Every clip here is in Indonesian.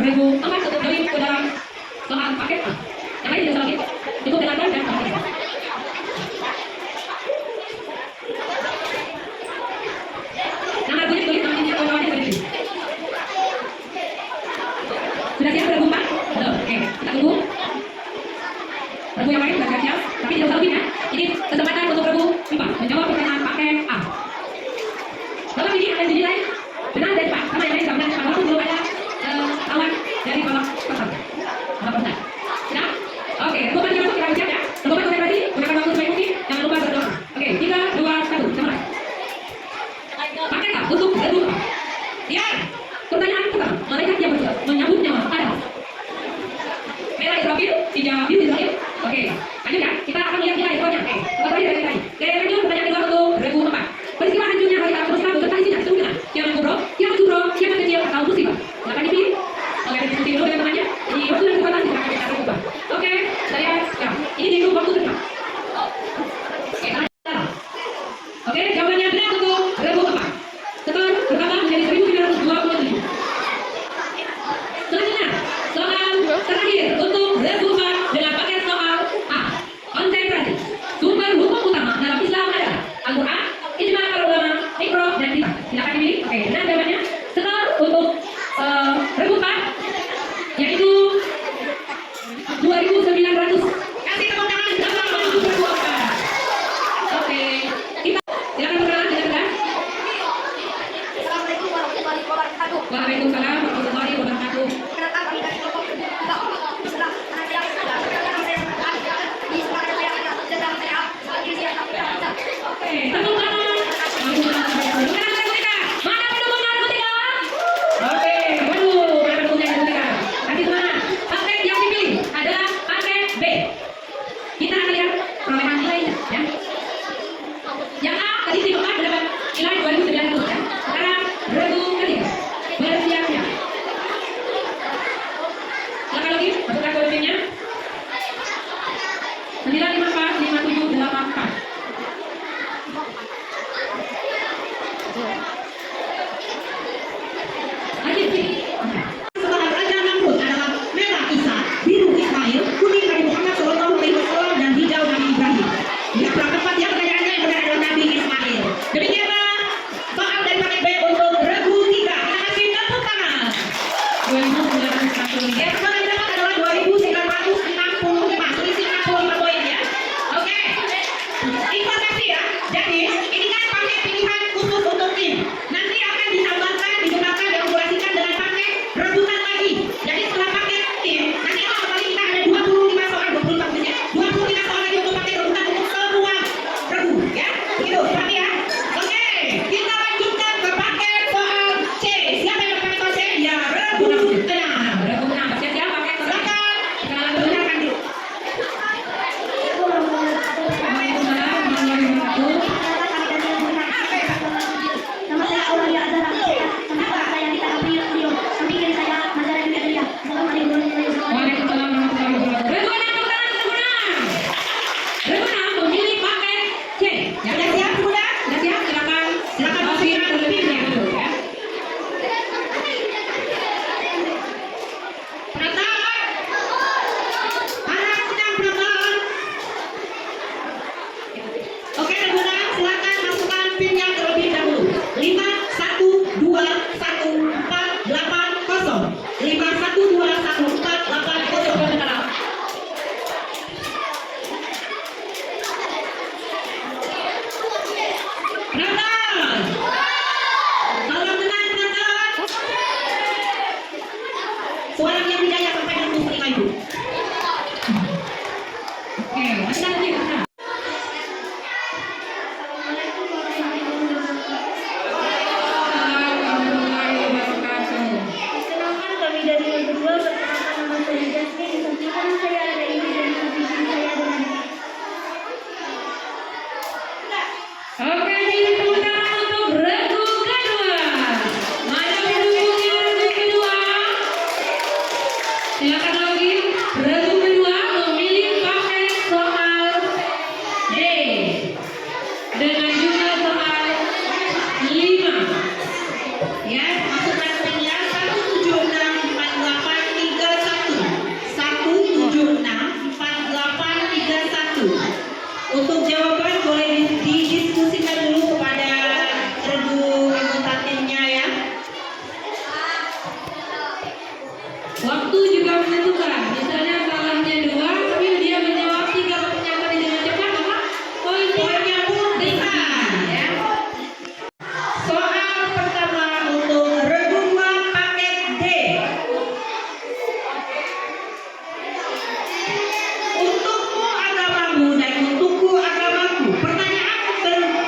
2004 untuk join ke dalam soal paket A. Yang lain tidak usah lagi. Cukup dengarkan dan perhatikan. Nama kulit nama kawan-kawannya seperti ini. Sudah siap 2004? Belum. Oke, kita tunggu. Regu yang lain sudah siap, tapi tidak usah lebih ya. Ini kesempatan untuk regu 4 menjawab pertanyaan paket A. Dalam ini akan dinilai benar dan tepat sama yang lain karena pada waktu belum ada lawan dari babak pertama. Babak pertama. Ya? Oke, regu yang masuk kita siap ya. Regu konsentrasi, gunakan waktu sebaik mungkin, jangan lupa berdoa. Oke, 3, 2, 1, mulai. Paket A untuk regu 4. Ya. Pertanyaan pertama, malaikat yang menyambut nyawa adalah merah Israfil, hijau biru Israfil. Oke, lanjut ya. Kita akan lihat nilai skornya. Oke, kita tadi dari tadi. Oke, lanjut pertanyaan kedua untuk regu 4. Peristiwa hancurnya hari Arab Muslim beserta isinya sesungguhnya. Siapa kubro, siapa cubro, siapa kecil atau musibah. Silakan dipilih. Oke, diskusi dulu dengan temannya. Jadi waktu dan kesempatan silakan kita rubah. Oke, saya ya. Ini dihitung waktu depan. Oke, oke, jawabannya benar untuk regu 4. Skor bertambah menjadi 1927. Selanjutnya, soal terakhir untuk regu 4 dengan paket soal A. Konsentrasi. Sumber hukum utama dalam Islam adalah Al-Quran, Ijma para ulama, Iqra, dan Kitab. Silakan dipilih. Oke, benar jawabannya. Skor untuk regu 4 yaitu 2.900. Kasih tepuk tangan dalam untuk regu 4. Oke, kita silakan berkenalan dengan Anda. Assalamualaikum warahmatullahi wabarakatuh. Waalaikumsalam warahmatullahi wabarakatuh. Perkenalkan kami dari kelompok kedua. Setelah anak tidak di sekolah saya ada sedang saya bagi dia tak bisa. Oke, tepuk tangan. Mana pendukung narkotika? Oke, waduh, mana pendukung narkotika? Kasih semangat. Paket yang dipilih adalah paket B. Kita akan lihat perolehan nilainya, ya. Yang A tadi si Bapak mendapat nilai 2.900 ya. Sekarang regu ketiga. Bersiap-siap. Silakan lagi, masukkan kode-nya. 954 5784. Lanjut sini. Setelah Raja Namrud adalah merah Isa, biru Ismail, kuning Nabi Muhammad SAW, dan hijau Nabi Ibrahim. Ya, kurang tepat ya pertanyaannya yang benar adalah Nabi Ismail. Demikianlah soal dari paket B untuk regu 3. Kita kasih tepuk tangan. 2.960. Ya, skor yang dapat adalah 2.965. Selisih 65 poin ya. Oke. Informasi ya. Jadi, ini kan paket pilihan khusus untuk tim. Nanti akan ditambahkan, digunakan, dan dikurasikan dengan paket rebutan lagi. Jadi setelah paket tim, nanti kalau kembali kita ada 25 soal, 24 menit. 25 soal lagi untuk paket rebutan untuk semua regu. Ya, begitu. Berarti ya. Oke, kita lanjutkan ke paket soal C. Siapa yang pakai soal C? Ya, rebutan. Regu 6. Siap-siap paket soal. Silakan. Kenalan dulu ya, kan dulu. Waalaikumsalam warahmatullahi wabarakatuh. Nama saya Aulia Azhar. Nama saya Dita April. Kami kiri saya Mazhar Dunia Delia. Assalamualaikum warahmatullahi wabarakatuh. Waalaikumsalam warahmatullahi wabarakatuh. Regu 6, tepuk tangan untuk regu 6. Regu 6 memilih paket C. Ya, Sudah siap, Bunda? sudah siap? Silakan. Silakan Masukkan masukkan kode-nya dulu ya. Penonton, anak sedang penonton. Oke, rebutan, silakan masukkan pinnya terlebih dahulu. 5, 1, 2, 1, 4, 8, 0. 5, 1, 2, 1, 4, 8, 0. Penonton, tolong tenang penonton. Suaranya Wijaya sampai dengan telinga ibu. Oke, lanjutkan lagi, lanjutkan. Assalamualaikum warahmatullahi wabarakatuh. Waalaikumsalam warahmatullahi wabarakatuh. Perkenalkan kami dari regu 2. Perkenalkan nama saya Jasmine. Disampaikan saya ada ini dan kontribusi saya dengan Oke, ini tepuk tangan untuk regu kedua. Mana pendukungnya regu kedua? Silakan lagi. Regu kedua memilih paket soal D dengan jumlah soal 5. Ya, masukkan pinnya 17648 Waktu juga menentukan. Misalnya salahnya 2, tapi dia menjawab 3 pertanyaan dengan cepat, maka poinnya pun besar. Ya. Soal pertama untuk regu 2 paket D. Untukmu agamamu dan untukku agamaku. Pertanyaan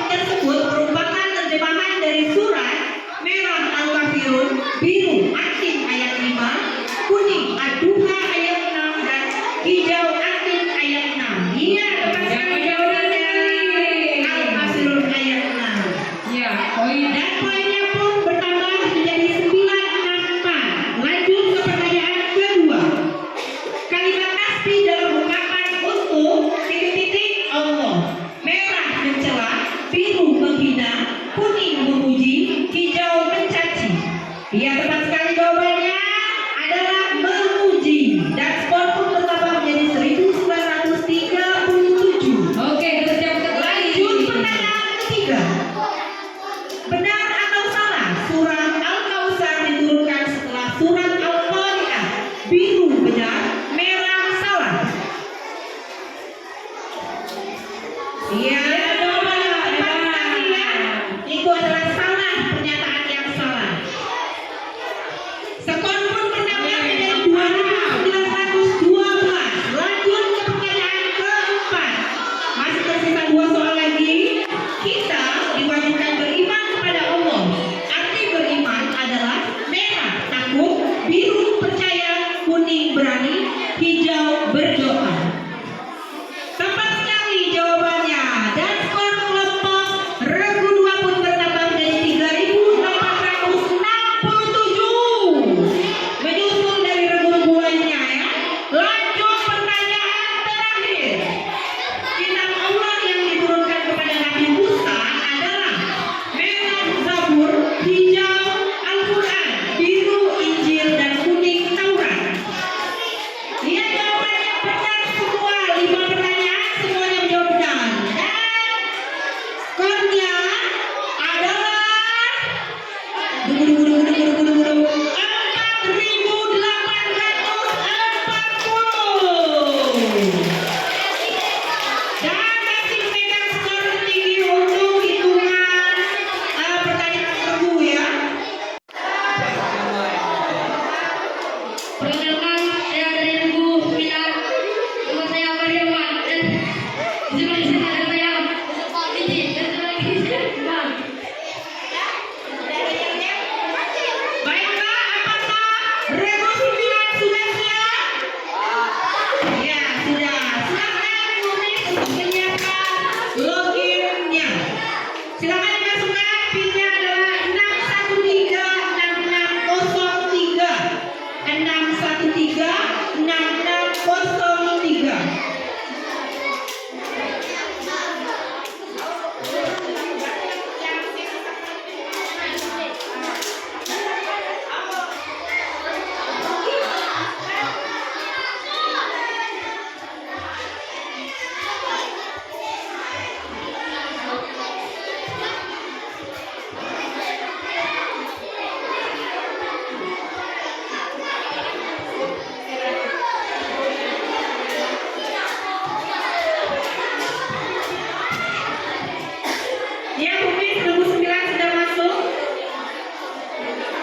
tersebut merupakan terjemahan dari surat merah Al-Kafirun, biru Atin ayat 5, kuning Ad-Duha ayat 6, dan hijau Atin ayat 6. Iya, tepat sekali jawabannya. Al-Kafirun ayat 6. Ya, poin. Dan poinnya pun bertambah menjadi 964. Lanjut ke pertanyaan kedua. Kalimat tasbih dalam ungkapan untuk titik-titik Allah. Merah mencela, biru menghina, kuning memuji, hijau mencaci. Iya, tepat sekali jawabannya adalah memuji. Dan skor pun bertambah menjadi 1937. Oke, kita siap lagi. Lanjut pertanyaan ketiga. Benar atau salah, surat Al-Kautsar diturunkan setelah surat Al-Qari'ah. Biru benar, merah salah. Iya, jawabannya tepat sekali ya. Itu adalah salah, pernyataan yang salah. Skor pun bertambah menjadi 2912. Lanjut ke pertanyaan keempat. Masih tersisa 2 soal lagi. Kita diwajibkan beriman kepada Allah. Arti beriman adalah merah takut, biru percaya, kuning berani, hijau berdoa. Tepat sekali jawabannya. Dan skor kelompok regu 2 pun bertambah menjadi 3867. Menyusul dari regu lainnya ya. Lanjut pertanyaan terakhir. Kitab Allah yang diturunkan kepada Nabi Musa adalah merah Zabur, hijau Al-Quran, biru Injil, dan kuning Taurat. Iya, jawabannya benar semua. 5 pertanyaan semuanya menjawab benar. Dan skornya adalah 4.840. Dan masih memegang skor tertinggi untuk hitungan pertanyaan regu ya. Perkenalkan, saya dari regu 9. Nama saya Mariawan. Dan di sebelah sini ada saya Didi. Dan sebelah kiri saya Bang. Baiklah, apakah regu 9 sudah siap? Ya, sudah. Silakan Mumis untuk menyiapkan loginnya. Silakan dimasukkan pinnya adalah 6136603. 6136603. Ya, Mumis, regu 9 sudah masuk.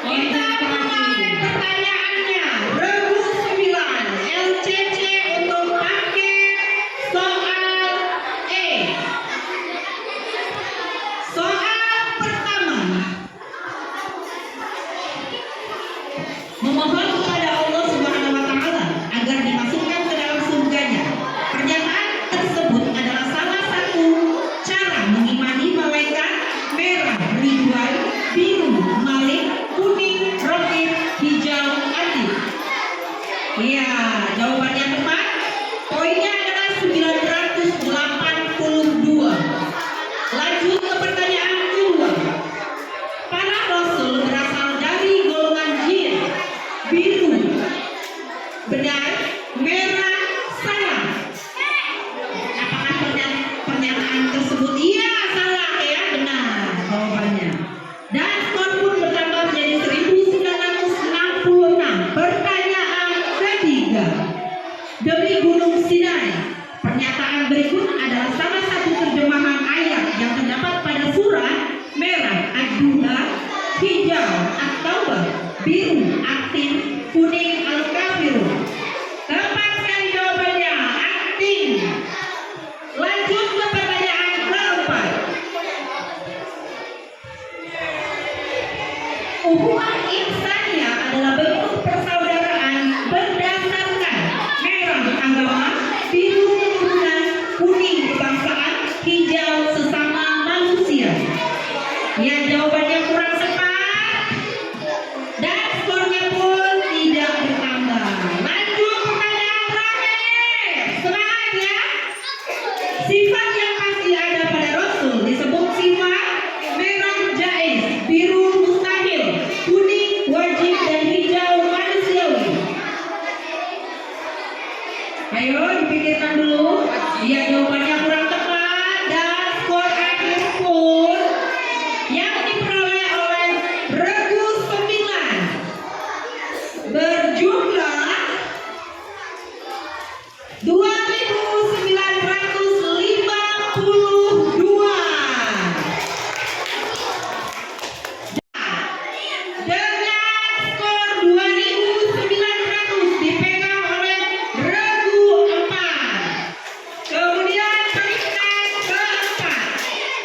Kita mulai pertanyaannya. Regu 9 LCC untuk paket soal E. Soal pertama. Memohon kepada Allah Subhanahu wa taala agar dimasukkan ke dalam surganya. Pernyataan tersebut adalah salah satu cara mengimani malaikat merah Ridwan, biru Malik, kuning Rokib, hijau Atif. Iya, jawabannya tepat. Poinnya adalah 982. Lanjut ke pertanyaan kedua. Para rasul berasal dari golongan jin. Biru benar, merah salah. Apakah pernyataan tersebut iya salah ya? Benar jawabannya. Dan skor pun bertambah menjadi 1966. Pertanyaan Gunung Sinai. Pernyataan berikut adalah salah satu terjemahan ayat yang terdapat pada surah merah Ad-Duha, hijau At-Taubah, biru At-Tin, kuning Al-Kafirun. Tepat sekali jawabannya, At-Tin. Lanjut ke pertanyaan keempat. Ukhuwah insaniyah adalah bentuk persaudaraan berdasarkan merah agama, biru keturunan, kuning kebangsaan, hijau sesama manusia. Ya, jawabannya kurang tepat dan skornya pun tidak bertambah. Lanjut pertanyaan terakhir. Semangat ya. Sifat yang pasti ada pada Rasul disebut sifat merah jaiz, biru mustahil, kuning wajib, dan hijau manusiawi. Ayo dipikirkan dulu. Iya, jawabannya kurang tepat dan skor akhir pun yang diperoleh oleh Regu 9 berjumlah 2.952. Dengan skor 2.900 dipegang oleh Regu 4. Kemudian peringkat keempat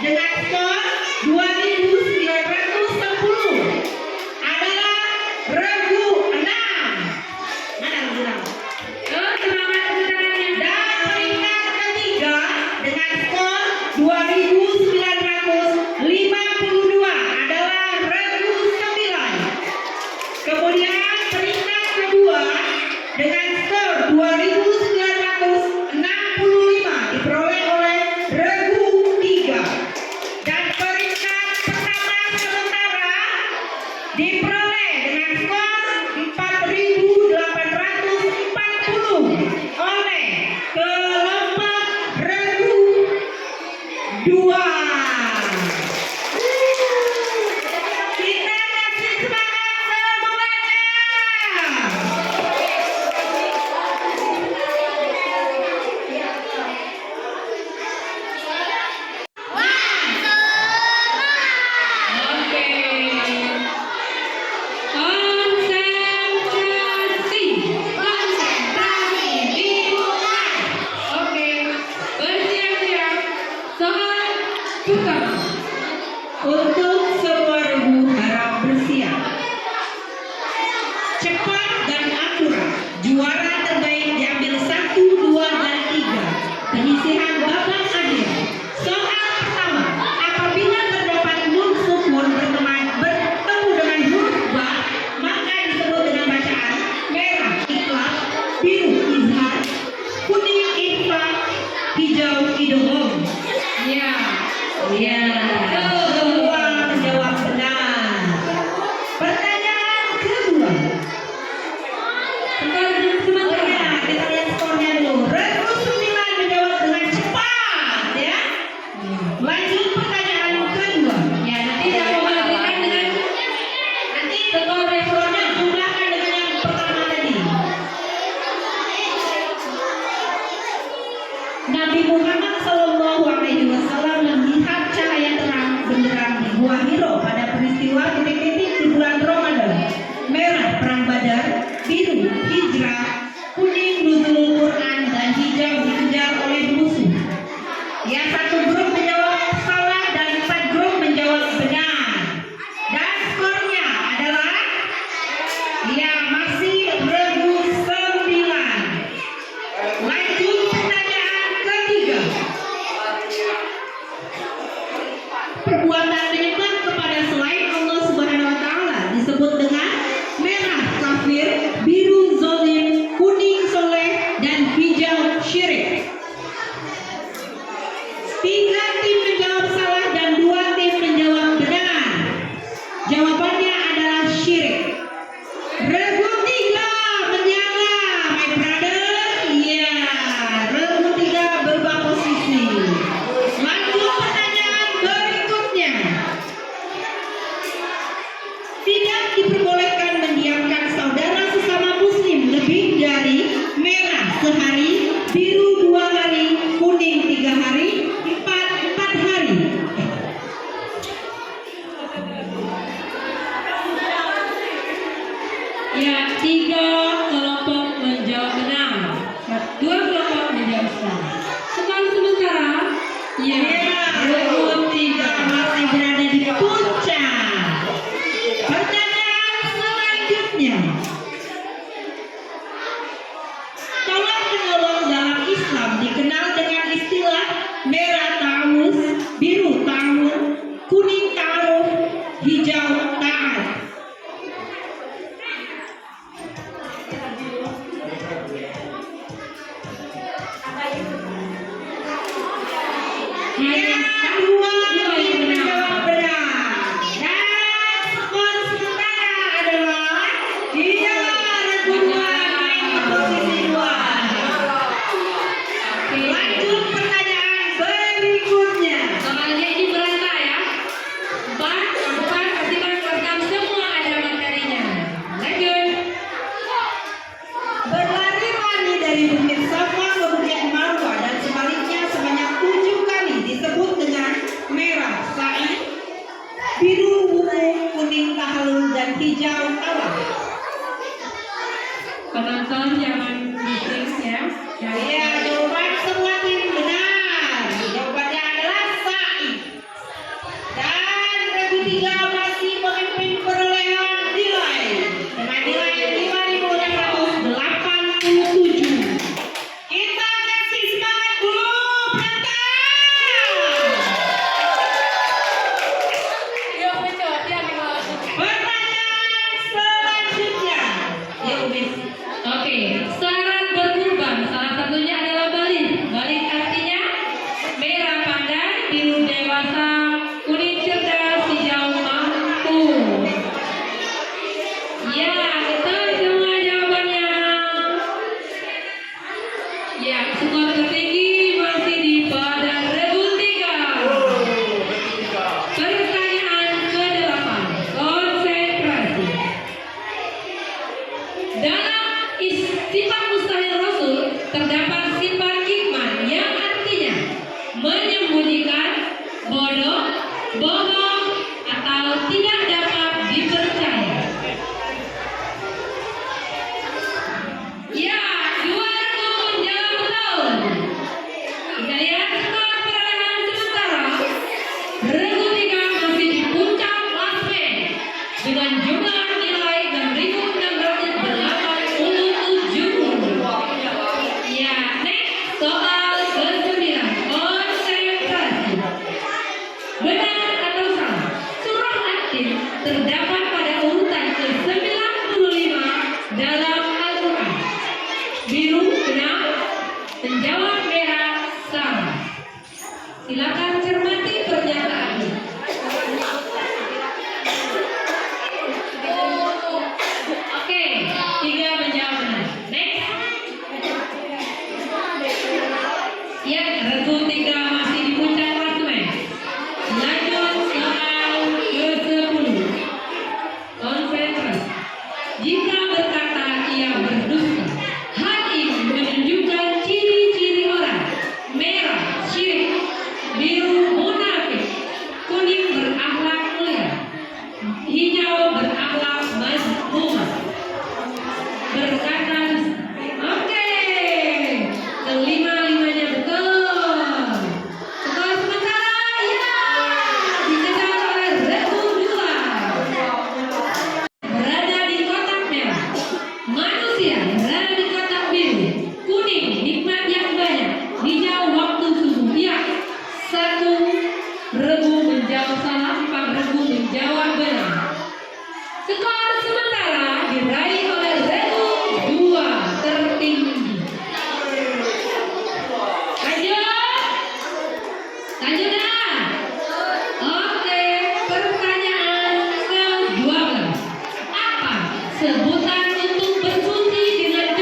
dengan skor 2.910 adalah Regu 6. Mana Regu 6? Semangat tepuk tangannya. Dan peringkat ketiga dengan skor 2.952 adalah Regu 9. Kemudian peringkat kedua dengan skor 2.965 diperoleh oleh Regu 3. Dan peringkat pertama sementara diperoleh dengan skor 4.840 oleh kelompok Regu 2. Kita kasih semangat semuanya. Oke. Konsentrasi. Konsentrasi dimulai. Oke. Bersiap-siap. Soal pertama. Untuk semua regu harap bersiap. Cepat dan akurat. Juara terbaik diambil 1, 2, dan 3. Penyisihan babak adil. Soal pertama. Apabila terdapat nun sukun bertemu dengan huruf ba, maka disebut dengan bacaan merah ikhlas, biru izhar, kuning ikhfa, hijau idgham. Ya. Ya, semua menjawab benar. Pertanyaan kedua. Skornya, kita lihat skornya dulu. Regu 9 menjawab dengan cepat, ya. Lanjut pertanyaan kedua. Ya, nanti saya mau mengajukan dengan Nanti skornya jumlahkan dengan yang pertama tadi. Nabi Muhammad SAW melihat cahaya terang benderang di Gua Hiro pada peristiwa titik-titik di bulan Ramadan. Merah perang Badar, biru hijrah, Yang kedua tim menjawab benar. Dan skor sementara adalah Hijau Reguan naik ke posisi 2. Lanjut pertanyaan berikutnya. Soalnya ini berantai ya. Bukan pastikan rekam semua ada materinya. Lanjut. Berlari lari dari Bukit Safa ke Bukit Marwa dan sebaliknya sebanyak 7 kali disebut dengan merah sa'i, biru wuku, kuning tahalul, dan hijau tawaf. Penonton jangan bising ya. Ya, jawaban semua tim benar. Jawabannya adalah sa'i. Dan Regu 3 masih memimpin perolehan nilai dengan nilai 5.687. Kita kasih semangat dulu penonton. Pertanyaan selanjutnya. Ya, Ubis. Oke, syarat berkurban salah satunya adalah balik. Balik artinya merah pandai, biru dewasa, kuning cerdas, hijau mampu. Ya, betul semua jawabannya. Ya, skor tertinggi masih di pada Regu 3. Pertanyaan ke-8. Konsentrasi. Dalam sifat mustahil Rasul terdapat sifat hikmah yang artinya menyembunyikan, bodoh, bohong, atau tidak dapat dipercaya. Ya, 2 Regu menjawab betul. Kita lihat skor perolehan sementara. Regu 3 masih di puncak klasmen dengan jumlah nilai 6.687. Ya, next soal ke-9. Konsentrasi. Benar atau salah? Surah At-Tin terdapat pada urutan ke-95 dalam Al-Quran. Biru benar, menjawab merah salah. Silakan cermati pernyataan. Oke, 3 menjawab benar. Next. Ya, Regu 3 masih di puncak klasemen. Lanjut soal ke-10. Konsentrasi. Jika berkata ia berdusta, hal ini menunjukkan ciri-ciri orang. Merah syirik, biru munafik, kuning berakhlak mulia, hijau berakhlak mazmumah. Berkata oke, kelima-limanya betul. Skor sementara ya dikejar oleh Regu 2. Berada di kotak merah, manusia berada di kotak biru, kuning nikmat yang banyak, hijau waktu subuh. Ya, 1 Regu menjawab salah, 4 Regu menjawab benar. Skor sementara diraih oleh Regu 2 tertinggi. Lanjut dah. Oke, pertanyaan ke-12. Apa sebutan untuk bersuci dengan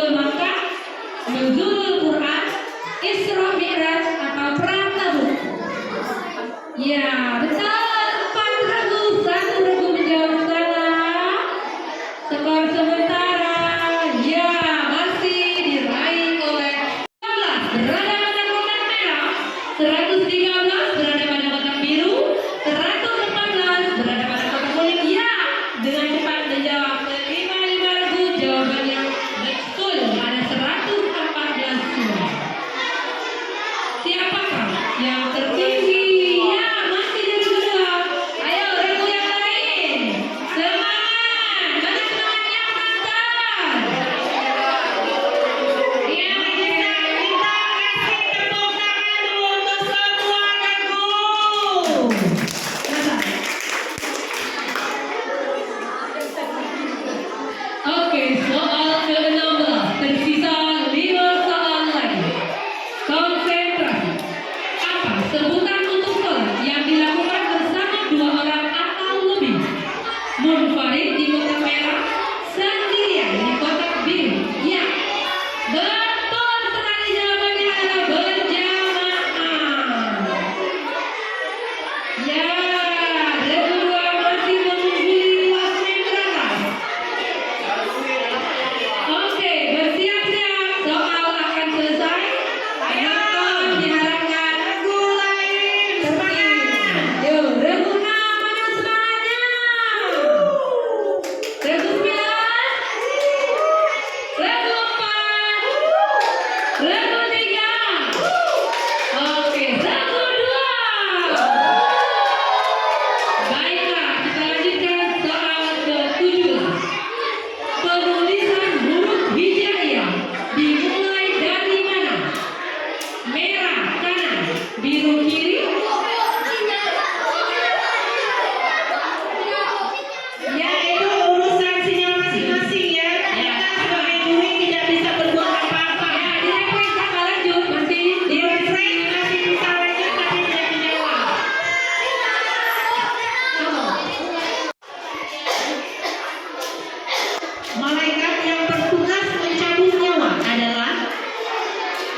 Nuzul Makkah, Nuzulul Quran, Isra Mi'raj atau Perang Tabuk? Ya, betul. 4 regu, 1 regu menjawab salah. Skor sementara, ya masih diraih oleh 12 berada pada kotak merah, 113 berada pada kotak biru, 114 berada pada kotak kuning. Ya, dengan cepat menjawab kelima regu, jawabannya betul. Ada 114 suara. Siapakah yang tertinggi? Ya, masih di regu 2. Ayo regu yang lain. Semangat, bagi semangat yang mantap. Ya, kita kasih tepuk tangan dulu untuk semua regu. Oke, soal ke-16. Tersisa 5 soal lagi. Konsentrasi. Apa sebutan untuk sholat yang dilakukan bersama 2 orang atau lebih? Munfarid di kotak merah, sendirian di kotak biru. Ya, betul sekali, jawabannya adalah berjamaah. Ya, regu 2 masih mengungguli Wasmen Berantas. Oke, bersiap-siap, soal akan selesai. Ayo, diharapkan regu lain semangat. Yuk, regu 6, mana semangatnya? Regu 9, regu 4, regu 3. Oke, regu 2. Baiklah, kita lanjutkan soal ke-17. Penulisan huruf hijaiyah dimulai dari mana? Merah kanan, biru kiri. Ya, itu urusan sinyal masing-masing ya. Kita sebagai juri tidak bisa berbuat apa-apa. Ya, di refresh kakak lanjut, masih Di refresh masih bisa lanjut tapi tidak dijawab. Malaikat yang bertugas mencabut nyawa adalah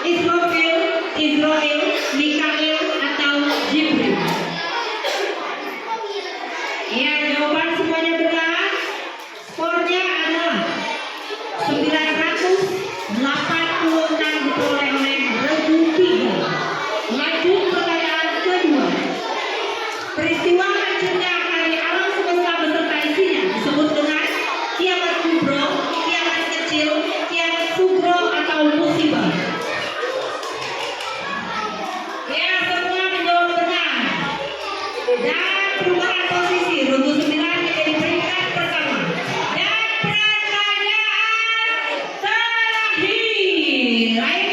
Israfil, Israel, Mikail, atau Jibril. Ya, jawaban semuanya benar. Skornya adalah 986 diperoleh oleh regu 3. Lanjut pertanyaan kedua. Peristiwa hancurnya hari alam semesta beserta isinya disebut dengan kiamat kubro, kiamat kecil, kiamat sugro, atau musibah. Ya, semua menjawab benar. Dan perubahan posisi regu 9 menjadi peringkat pertama. Dan pertanyaan terakhir. Ayo